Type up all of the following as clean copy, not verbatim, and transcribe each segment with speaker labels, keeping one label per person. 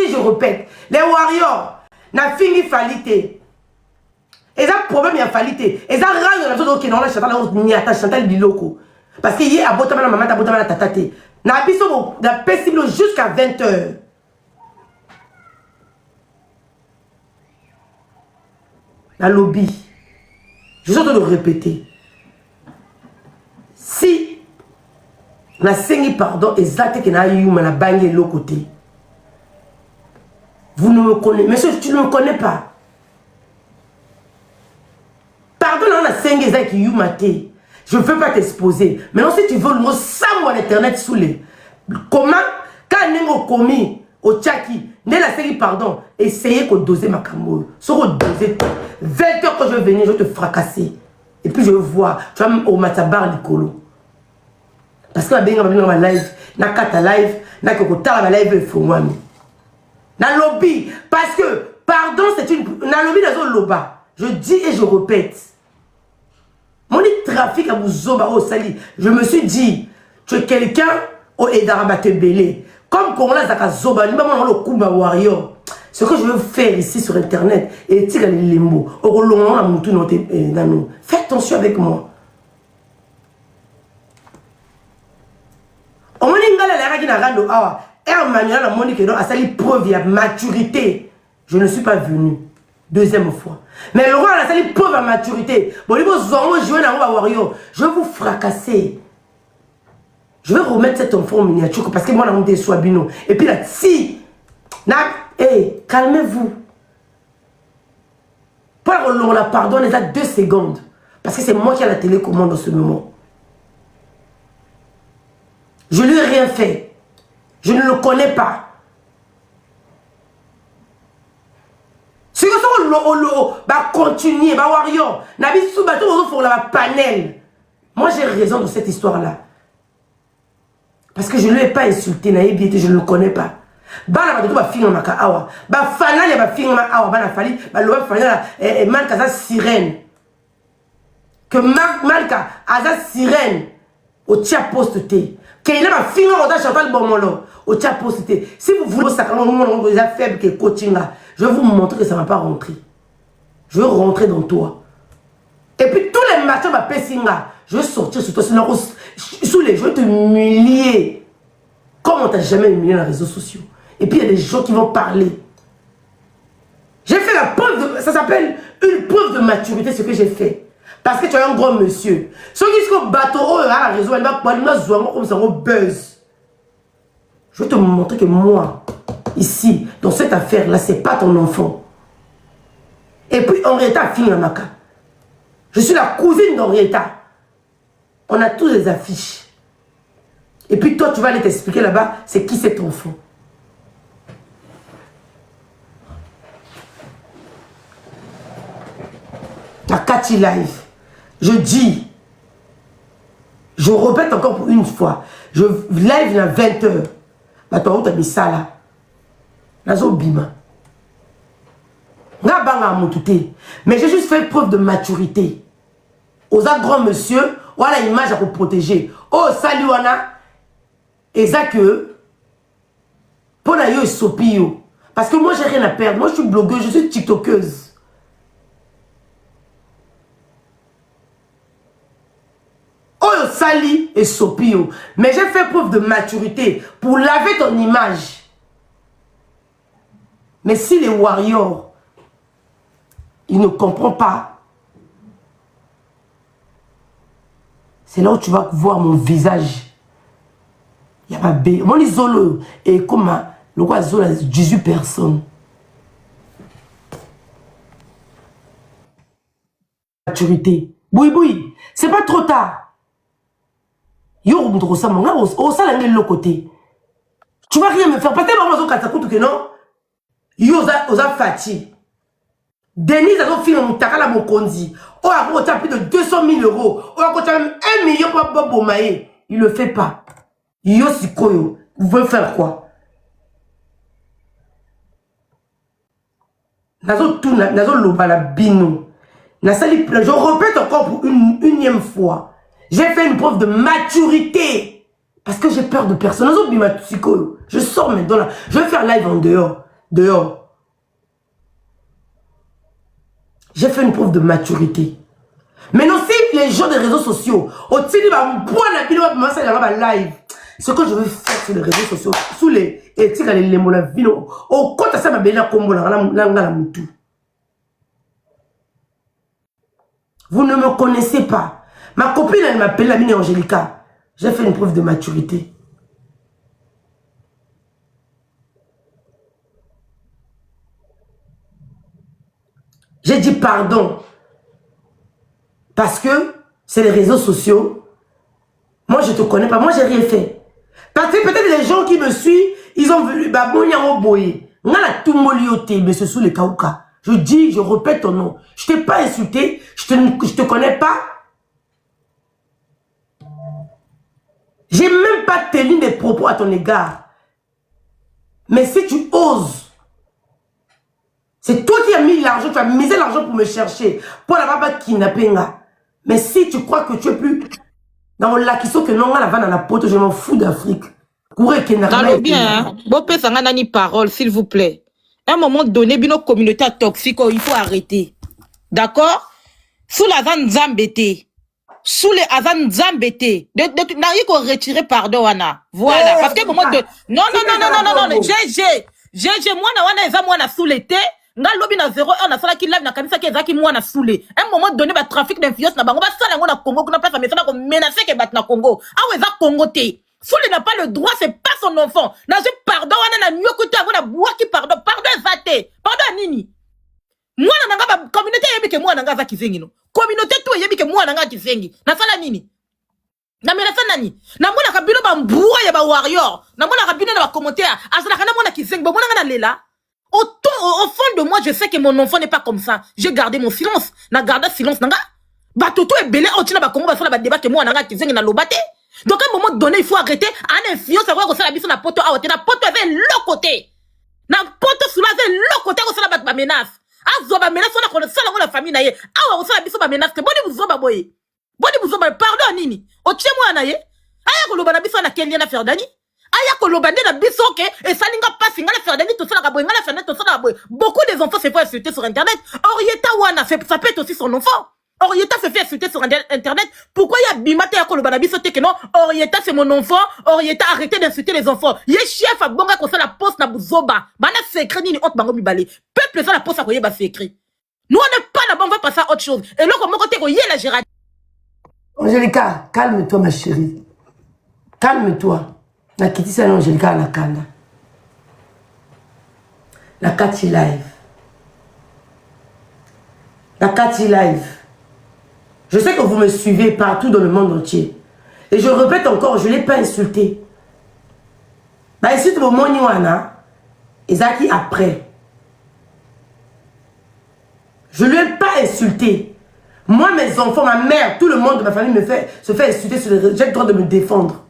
Speaker 1: dis, je répète. Les warriors, n'a fini falité. Et ça, problème, il y a falité. Et ça, rang, la chose qui n'a pas chantal biloko. Parce qu'il y a abotama la maman, abotama la tatate. N'a pas de possible jusqu'à 20h. La lobby. Je suis en train de répéter. Si la sengi pardon exact que na eu na bangé l'autre côté. Vous ne me connaissez, monsieur, tu ne me connais pas. Pardon, on a sengi exact qui eu maté. Je ne veux pas t'exposer. Maintenant, si tu veux le mot sans mon internet sous les. Comment, quand on a commis au Tchaki, n'est la sengi pardon, essayez de doser ma camoufle. Si on doser 20 heures quand je vais venir, je vais te fracasser. Et puis je vais voir, tu vas au matabar du colo. Parce que je vais ma live, na kata live, na kokota la live faut moi. Na lobby, parce que, pardon, c'est une. Na lobby dans un loba. Je dis et je répète. Mon trafic à Bouzoba au Sali. Je me suis dit, tu es quelqu'un au Edarabate Belé. Comme Korola Zaka Zoba, nous avons le Kumba Warrior. Ce que je veux faire ici sur internet, et tirer les mots. Fais attention avec moi. On m'a dit preuve de maturité. Je ne suis pas venu. Deuxième fois. Mais le roi a sali preuve de maturité. Je vais vous fracasser. Je vais remettre cet enfant en miniature parce que moi, je suis Swabino. Et puis là, si. Hey, calmez-vous. Pour la pardon, les a 2 secondes. Parce que c'est moi qui ai la télécommande en ce moment. Je lui ai rien fait. Je ne le connais pas. Si vous va continuer, va warrior. Nabi Soubato, vous faut la panel. Moi, j'ai raison dans cette histoire-là. Parce que je ne lui ai pas insulté, je ne le connais pas. Bana ba ba finga maka awa ba fana ya ba finga ma awa bana fali ba lo ba fana malka za sirène que malka aza sirène au tia posteté que il a ba finga on da chantal bomolo au tia posteté. Si vous voulez ça quand on est faible que coaching là, je vais vous montrer que ça va pas rentrer. Je vais rentrer dans toi. Et puis tous les matins ba pesinga, je vais sortir sur toi sous les je vais te humilier. Comme on t'a jamais humilié dans les réseaux sociaux. Et puis il y a des gens qui vont parler. J'ai fait la preuve de... Ça s'appelle une preuve de maturité, ce que j'ai fait. Parce que tu es un grand monsieur. Ceux qui sont au bateau, à la raison, elle va parler comme ça, on buzz. Je vais te montrer que moi, ici, dans cette affaire-là, c'est pas ton enfant. Et puis Henrietta Fingamaka. Je suis la cousine d'Henrietta. On a tous les affiches. Et puis toi, tu vas aller t'expliquer là-bas, c'est qui cet enfant. La Cathy Live. Je dis, je répète encore pour une fois, je live à 20h. Bah, toi, tu as mis ça là. Nazo bima. Mais j'ai juste fait preuve de maturité. Aux grands monsieur, voilà l'image à vous protéger. Oh, salut, Wana. Et ça que, pour la yo sopio. Parce que moi, j'ai rien à perdre. Moi, je suis blogueuse, je suis tiktokeuse. Oh, sali et sopio. Mais j'ai fait preuve de maturité pour laver ton image. Mais si les warriors, ils ne comprennent pas, c'est là où tu vas voir mon visage. Il y a ma bébé. Mon isolo. Et comment le roi Zola, 18 personnes. Maturité. Oui, oui. C'est pas trop tard. Yo, au salon de l'autre côté. Tu vas rien me faire. Parce que maman, on a non. Yo, osa fati. Denise a fait un takala mokondi. Oh, on a plus de 200 000 euros. Oh, on a même 1 million pour Bobo Maé. Il le fait pas. Yo Sikoyo, vous voulez faire quoi? Nazo Lobala Bino. Je répète encore pour une unième fois. J'ai fait une preuve de maturité. Parce que j'ai peur de personne. Nazo Bima Sikoyo. Je sors maintenant là. Je vais faire live en dehors. dehors. J'ai fait une preuve de maturité. Maintenant, si les gens des réseaux sociaux, ce que je veux faire sur les réseaux sociaux, sous les éthiques, les molavino, au compte à ça, ma belle combo, vous ne me connaissez pas. Ma copine, elle m'appelle la mine Angélica. J'ai fait une preuve de maturité. J'ai dit pardon. Parce que c'est les réseaux sociaux. Moi, je ne te connais pas. Moi, j'ai rien fait. Parce que peut-être les gens qui me suivent, ils ont voulu. Bah, monsieur sous les Kaouka. Je dis, je répète ton nom. Je ne t'ai pas insulté. Je ne te connais pas. J'ai même pas tenu des propos à ton égard. Mais si tu oses, c'est toi qui as mis l'argent, tu as misé l'argent pour me chercher. Pour la baba kidnapper. Mais si tu crois que tu es plus dans la question que non, la vanne à la pote, je m'en fous d'Afrique.
Speaker 2: Dans le bien, Bopé Sanganani parole, s'il vous plaît. À un moment donné, bino communauté toxique, il faut arrêter. D'accord? Sous la vanne zambété. Sous les azan zambété. N'a rien qu'on retire pardon, Wana. Voilà. Parce que moment de. Non, GG, moi, na wana, eza moi, na sous l'été. Nga lobi na 0 na sala ki live na kanisa ke zaki mwana soulé. Un moment donné ba trafic d'influence na bango ba sala ngo na Congo kuna place mais ça ko menacer ke bat na Congo. Ah ouais za Congo té. Soulé n'a pas le droit, c'est pas son enfant. Na je pardon wana na nyokuta ngo na bois qui pardon zate. Pardon nini. Mwana nanga ba communauté yebi ke mwana nanga za kizengi no. Communauté to yebi ke mwana nanga kizengi. Na sala nini? Na menacer nani? Na mwana ka bino ba mbuwa ya ba warrior. Na mwana ka bino na ba commentaire. Asala kana mwana kizengi ba mwana nga na lela. Au fond de moi, je sais que mon enfant n'est pas comme ça. J'ai gardé mon silence. N'a gardé silence. N'a Batoto est belé. Oh, tu n'as pas comment faire la débat que moi, n'a qui na lobate. Donc, à un moment donné, il faut arrêter. En influence, savoir que ça la bise na poto. Ah, la poto avait l'autre côté. Na poto sous la avait l'autre côté. On s'en bat menace. Ah, zoba menace. On a connu ça dans la famille naïe. Ah, on s'en la bise ma menace. Que bon, vous zoba boy. Bon, vous zoba. Pardon, nini. Oh, tu es moi, naïe. Ah, y'a que bise na Kenya na faire dani. Aya kolobande na biso ke et ça n'inga pas singa la faire tout ça la boy ngala faire tout ça la boy. Beaucoup des enfants se font insulter sur internet. Orieta wana ça peut être aussi son enfant. Orieta se fait insulter sur internet. Pourquoi il y a bimate ya kolobana biso te que non Orieta c'est mon enfant. Orieta arrêtez d'insulter les enfants. Ye chef a bonga ko ça la poste na buzoba. Bana secret ni autre bango bibale. Peuple ça la poste a ko yeba secret. Nous on n'est pas là-bas, on va passer à autre chose. Et là comment côté ko yé la Gérard.
Speaker 1: Angélica, calme-toi ma chérie. Calme-toi. Na kitisa na Angélica na kanda. Na kati live. Na kati live. Je sais que vous me suivez partout dans le monde entier. Et je répète encore, je ne l'ai pas insulté. Bah insulte au moni wana. Ezaki après. Je ne lui ai pas insulté. Moi, mes enfants, ma mère, tout le monde de ma famille se fait insulter sur les réseaux. J'ai le droit de me défendre.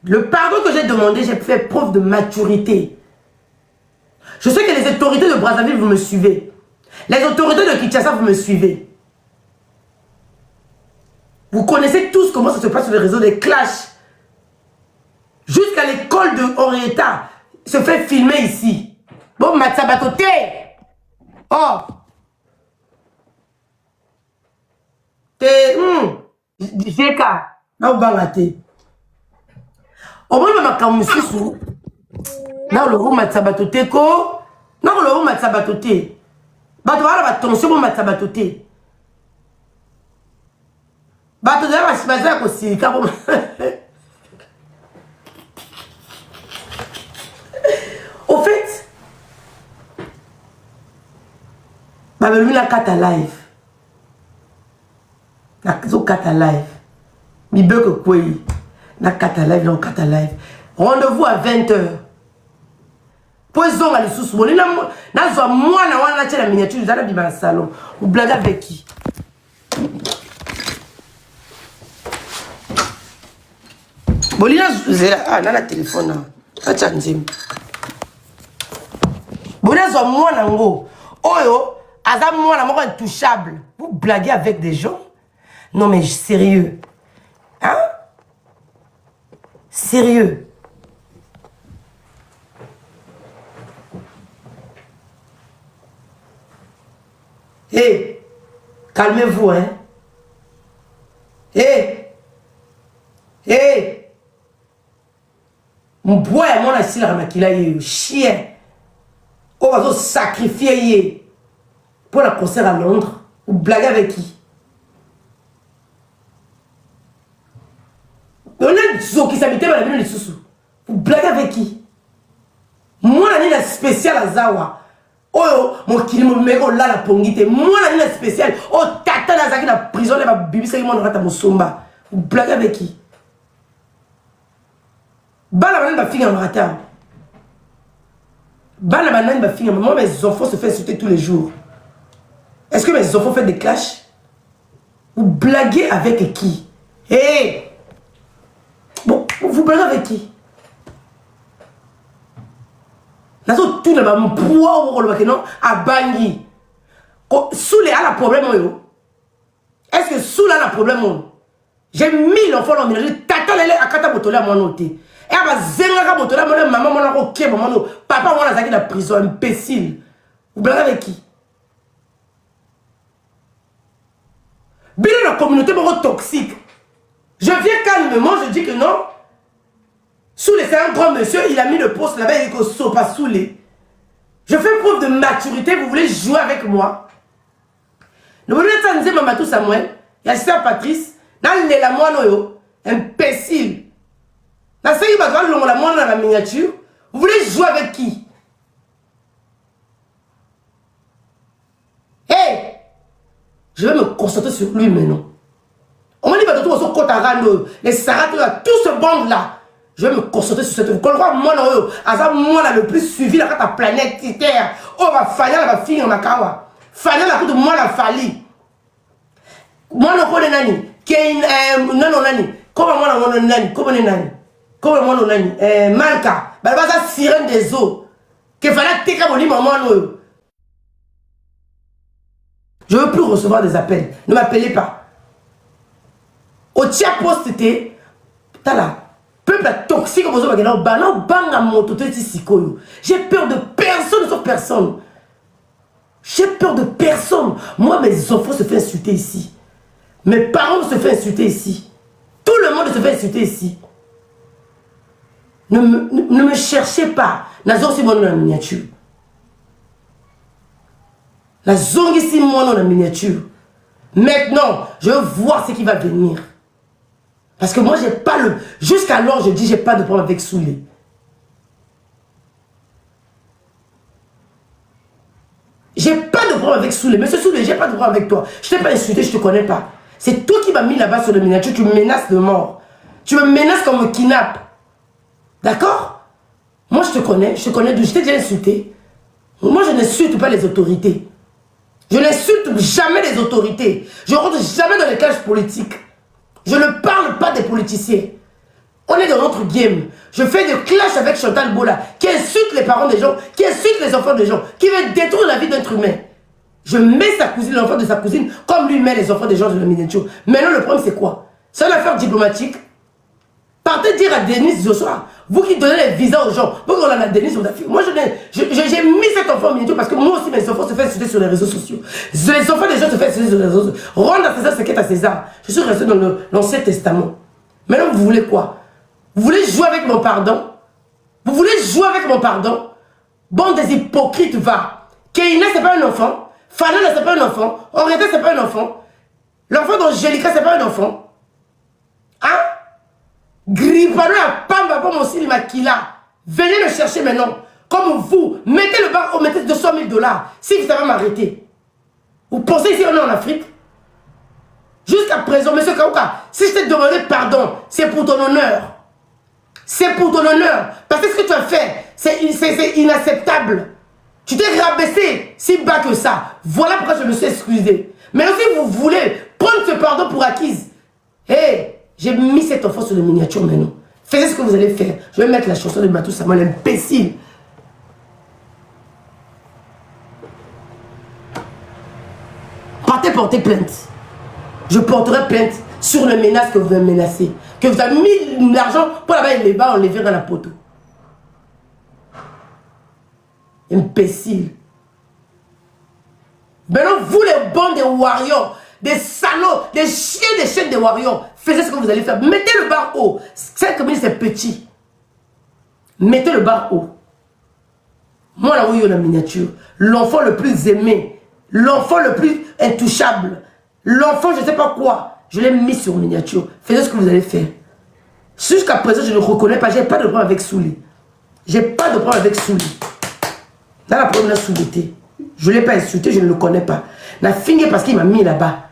Speaker 1: Le pardon que j'ai demandé, j'ai fait preuve de maturité. Je sais que les autorités de Brazzaville, vous me suivez. Les autorités de Kinshasa, vous me suivez. Vous connaissez tous comment ça se passe sur les réseaux des clashs. Jusqu'à l'école de Orieta se fait filmer ici. Bon, Matsabatote. Oh. JK. Non, bangate. Au moins, ma camussi sous. Non, le roux Matsabatote ko. Non, le roux Matsabatote. Bato wala batonsion mo Matsabatote. Bato de la baza ko sika bo. Au fait, babelumi la kata live. La zo kata live. Mi beko kwei. Na kata live, na kata live. Rendez-vous à 20h. Poison à l'issous. Na zo moi na wana na la miniature dans le salon. Vous blaguez avec qui? Bolina ah na téléphone. Acha nzim. Bolina zo moi na ngo. Oyo, aza moi na moko intouchable. Vous blaguez avec des gens? Non mais sérieux. Hein? Sérieux. Hé, calmez-vous, hein. Hé, hé. Mon bois et mon assis là, qui a eu chien. On va se sacrifier pour la concert à Londres. Vous blaguez avec qui? On a des gens qui s'habitaient dans la ville de Soussou. Vous blaguez avec qui? Moi, la spéciale à Zawa. Oh, mon kilimo meko là la pongite. Moi, la spéciale. Oh, tata la zaki la prison, la bibi, c'est mon rata mosomba. Vous blaguez avec qui? Bala banane ba finga marata. Bala banane ba finga. Moi, mes enfants se font insulter tous les jours. Est-ce que mes enfants font des clashs? Vous blaguez avec qui? Hé! Hey! Bon, vous blaguez avec qui? Nazo tout là-bas, mon poids au rôle non à Bangui. Sous les a la problème est-ce que sous là la problème j'ai mis l'enfant dans le ménage, tata lele akata botola mon noté. Et aba zenga botola mon maman mon OK maman papa mon azaki la prison imbécile. Vous blaguez avec qui? Bien la communauté beaucoup toxique. Je viens calmement, je dis que non. Soulé, c'est un grand monsieur, il a mis le poste là-bas, il dit que so pas Soulé. Je fais preuve de maturité, vous voulez jouer avec moi? Nous voulons dire Mamatou Samuel, il y a Sœur Patrice, dans les la moine, imbécile. Dans ce qui va la moine dans la miniature, vous voulez jouer avec qui? Hé! Hey! Je vais me concentrer sur lui maintenant. On m'a dit que tout côté les Sarats, tout ce bande là. Je vais me concentrer sur cette. Moi, le plus suivi la planète Terre. Oh, va falloir la fille en Makawa. Falloir la coupe de moi la fali. Moi, le connais nani. Non, nani. Comment moi, le nani. Comment nani. Comment moi, le nani. Malka. Bah, ça sirène des eaux. Que fallait téka mon maman. Je ne veux plus recevoir des appels. Ne m'appelez pas. Au tia poste, t'as là. Peuple toxique, j'ai peur de personne sauf personne. J'ai peur de personne. Moi, mes enfants se font insulter ici. Mes parents se font insulter ici. Tout le monde se fait insulter ici. Ne me cherchez pas. La zone, c'est mon la miniature. La zone, c'est mon la miniature. Maintenant, je veux voir ce qui va venir. Parce que moi, j'ai pas le... Jusqu'alors, je dis, j'ai pas de problème avec Soulé. J'ai pas de problème avec Soulé. Monsieur Soulé, j'ai pas de problème avec toi. Je t'ai pas insulté, je te connais pas. C'est toi qui m'as mis là-bas sur le miniature. Tu me menaces de mort. Tu me menaces qu'on me kidnappe. D'accord? Moi, je te connais d'où. Je t'ai déjà insulté. Moi, je n'insulte pas les autorités. Je n'insulte jamais les autorités. Je ne rentre jamais dans les clashs politiques. Je ne parle pas des politiciens. On est dans notre game. Je fais des clashs avec Chantal Bola, qui insulte les parents des gens, qui insulte les enfants des gens, qui veut détruire la vie d'être humain. Je mets sa cousine, l'enfant de sa cousine, comme lui met les enfants des gens de la miniature. Maintenant, le problème, c'est quoi? C'est une affaire diplomatique. Partez dire à Denise Joshua, vous qui donnez les visas aux gens, vous qu'on a la Denise, moi j'ai mis cet enfant en miniature parce que moi aussi mes enfants se font insulter sur les réseaux sociaux. Les enfants des gens se font insulter sur les réseaux sociaux. Rendre à César ce qui est à César. Je suis resté dans l'Ancien Testament. Maintenant vous voulez quoi? Vous voulez jouer avec mon pardon? Vous voulez jouer avec mon pardon? Bon des hypocrites va. Keina c'est pas un enfant. Fanana c'est pas un enfant. Orietta c'est pas un enfant. L'enfant d'Angélica c'est pas un enfant. Hein? Grippano à Pamba pour mon cinéma Kila. Venez me chercher maintenant. Comme vous, mettez le bar, mettez 200 000 $. Si vous savez m'arrêter. Vous pensez ici on est en Afrique? Jusqu'à présent, monsieur Kaouka, si je t'ai demandé pardon, c'est pour ton honneur. C'est pour ton honneur. Parce que ce que tu as fait, c'est inacceptable. Tu t'es rabaissé si bas que ça. Voilà pourquoi je me suis excusé. Mais si vous voulez prendre ce pardon pour acquise, hé, j'ai mis cet enfant sur le miniature maintenant. Faites ce que vous allez faire. Je vais mettre la chanson de Matou Samuel, imbécile. Partez porter plainte. Je porterai plainte sur les menaces que vous avez menacées. Que vous avez mis l'argent pour là-bas les bas, on les verra dans la poteau. Imbécile. Maintenant, vous les les bandes des warriors, des salauds, des chiens, des chaînes des warriors, faites ce que vous allez faire. Mettez le bar haut. 5 000, c'est petit. Mettez le bar haut. Moi, là où il y a la miniature, l'enfant le plus aimé, l'enfant le plus intouchable, l'enfant, je ne sais pas quoi, je l'ai mis sur miniature. Faites ce que vous allez faire. Jusqu'à présent, je ne reconnais pas, je n'ai pas de problème avec Souli. J'ai pas de problème avec Souli. Là, la problème, la Souli. Je ne l'ai pas insulté, je ne le connais pas. La fini parce qu'il m'a mis là-bas.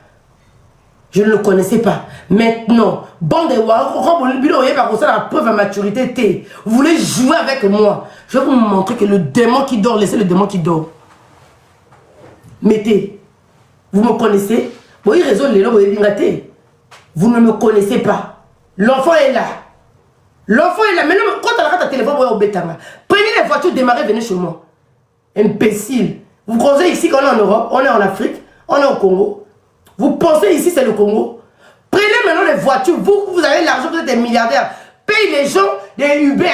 Speaker 1: Je ne le connaissais pas. Maintenant, bande de la preuve à maturité. Vous voulez jouer avec moi. Je vais vous montrer que le démon qui dort, laissez le démon qui dort. Mettez. Vous me connaissez? Vous ne me connaissez pas. L'enfant est là. L'enfant est là. Maintenant, quand tu as ta téléphone, prenez les voitures, démarrez, venez chez moi. Imbécile. Vous pensez ici qu'on est en Europe, on est en Afrique, on est au Congo. Vous pensez ici c'est le Congo. Prenez maintenant les voitures, vous avez l'argent, vous êtes des milliardaires. Payez les gens des Uber.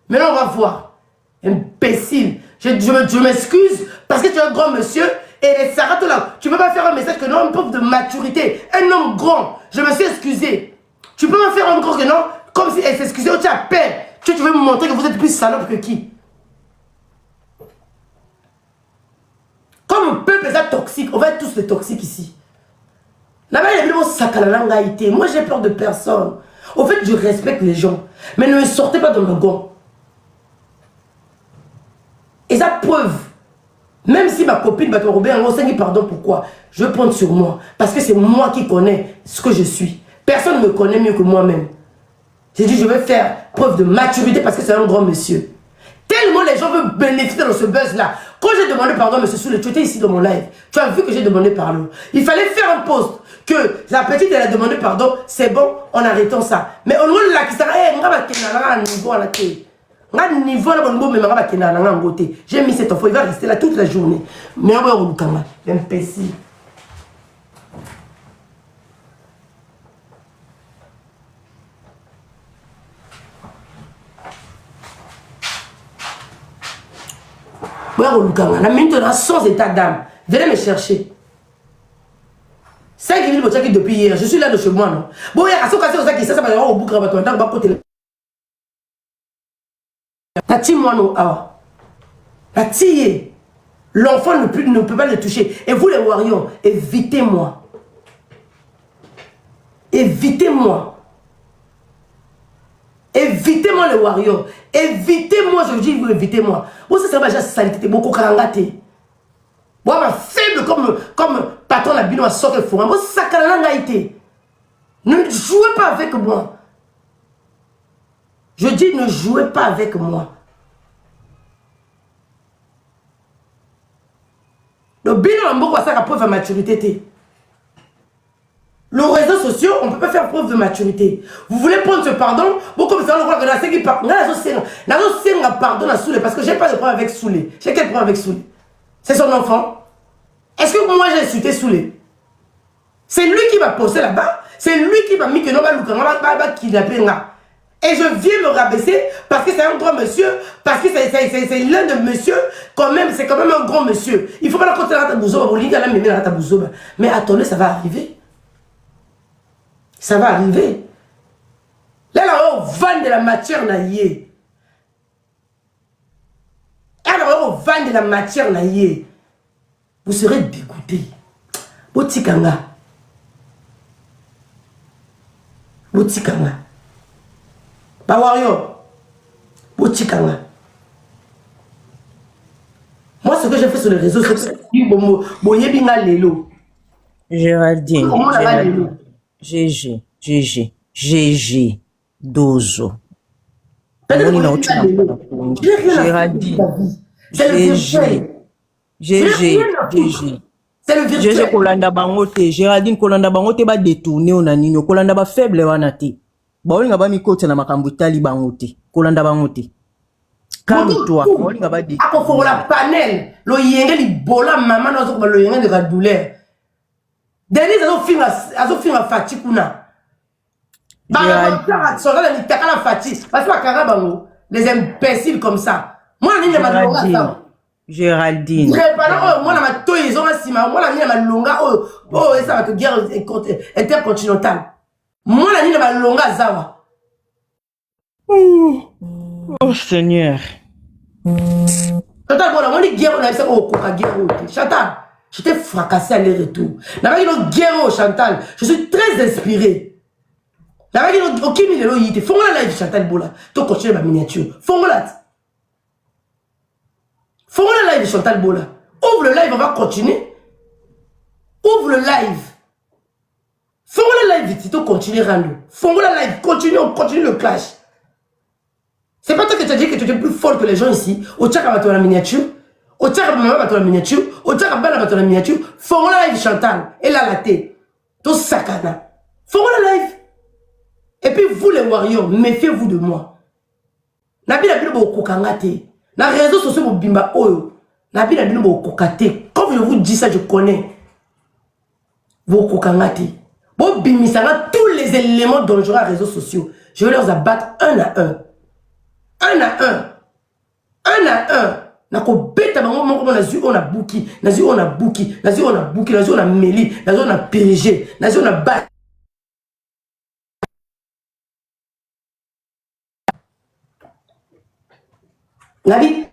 Speaker 1: Maintenant on va voir. Imbécile. Je m'excuse parce que tu es un grand monsieur et les Sarah là. Tu peux pas faire un message que non, un peu de maturité. Un homme grand. Je me suis excusé. Tu peux pas faire un grand que non, comme si elle s'excusait, tu as peur. Tu veux me montrer que vous êtes plus salope que qui? Comme un peuple est toxique, on va être tous les toxiques ici. Là-bas, il y a des sacs. Moi, j'ai peur de personne. Au fait, je respecte les gens. Mais ne me sortez pas dans le gond. Et ça preuve. Même si ma copine va te rober un mot, pardon, pourquoi? Je vais prendre sur moi. Parce que c'est moi qui connais ce que je suis. Personne ne me connaît mieux que moi-même. J'ai dit, je vais faire preuve de maturité parce que c'est un grand monsieur. Tellement les gens veulent bénéficier dans ce buzz-là. Quand j'ai demandé pardon, monsieur Soule, tu étais ici dans mon live. Tu as vu que j'ai demandé pardon. Il fallait faire un post que la petite, elle a demandé pardon. C'est bon, en arrêtant ça. Mais au niveau de la question, j'ai mis cet enfant, il va rester là toute la journée. Mais on va au Lukanga, l'imbécile. La minute là, sans état d'âme. Venez me chercher. 5 minutes depuis hier. Je suis là de chez moi, non? Bon, il y a un cas qui ça va au bout de la team, moi, non. La tille. L'enfant ne peut pas le toucher. Et vous, les warriors, évitez-moi. Évitez-moi. Évitez-moi les warriors. Évitez-moi, je dis, vous évitez-moi. Vous, ça va déjà salité, beaucoup karangate. Moi, faible comme patron la bino à sortir fourré. Moi, ça karangate. Ne jouez pas avec moi. Je dis, ne jouez pas avec moi. Le bino à mboko, ça a preuve à maturité. Les réseaux sociaux, on ne peut pas faire preuve de maturité. Vous voulez prendre ce pardon, beaucoup de gens que la série pardon. Pardon à Soulé parce que j'ai pas de problème avec Soulé. J'ai quel problème avec Soulé? C'est son enfant. Est-ce que moi j'ai insulté Soulé? C'est lui qui m'a posté là-bas. C'est lui qui m'a mis que non, va kidnapper. Et je viens me rabaisser parce que c'est un grand monsieur, parce que c'est l'un de monsieur, quand même, c'est quand même un grand monsieur. Il ne faut pas la compter à ta bouzoba. Mais attendez, ça va arriver. Ça va arriver. Là, on vend de la matière naïe. Alors, on vend de la matière naïe. Vous serez dégoûté. Botikanga. Botikanga. Bawario. Botikanga. Moi, ce que j'ai fait sur les réseaux, c'est que
Speaker 3: Géraldine. GG, Dozo. Géraldine, GG Kolanda Bangote, Géraldine Kolanda Bangote ba détourné on a nino, Kolanda ba faible wanate. Ba olinga ba mikote na makambo tali Bangote, Kolanda Bangote. Calme-toi, olinga ba détourné.
Speaker 1: Ako faut la panel, lo yenge li bola maman no zo ko lo yenge de la douleur. Denise azo finga fati kuna. Les imbéciles comme ça. Moi,
Speaker 3: Géraldine.
Speaker 1: Pendant moi, ma toy, ils ont un ciment. Moi, la ma longa, oh, et ça va que guerre intercontinentale. Moi, la ma longa, zawa.
Speaker 3: Oh Seigneur.
Speaker 1: Chantal, bon, on dit guerre, on a dit ça, oh, guerre. Chantal, je t'ai fracassé à l'aller-retour. La vague, il guerre, Chantal. Je suis très inspiré. La vague, il ok, mais il était. Faut-moi la live, Chantal Bola. Tu continues ma miniature. Faut-moi la. Faut-moi la live, Chantal Bola. Ouvre le live, on va continuer. Ouvre le live. Faut-moi la live, si tu continues, rendre. Faut-moi la live, continue, on continue le clash. C'est pas toi que tu as dit que tu étais plus fort que les gens ici. Au tchaka va la miniature. Au tchaka va la miniature. Au tchaka va la miniature. Faut-moi la live, Chantal. Et là, la tête. Tout sakana. Faut-moi la live. Et puis vous les warriors, méfiez-vous de moi. Nabi na bino bo kokangate. Na réseaux sociaux bo bimba oyo. Nabi na bino bo kokate. Comme je vous dis ça, je connais. Bo kokangate. Bo bimisanga tous les éléments dangereux à réseaux sociaux. Je vais les abattre un à un. Un à un. Un à un. Nako beta bango moko nazu on a bouki, nazu on a bouki, nazu on a bouki, nazu on a meli, nazu on a périgé, nazu on a bat. Nabi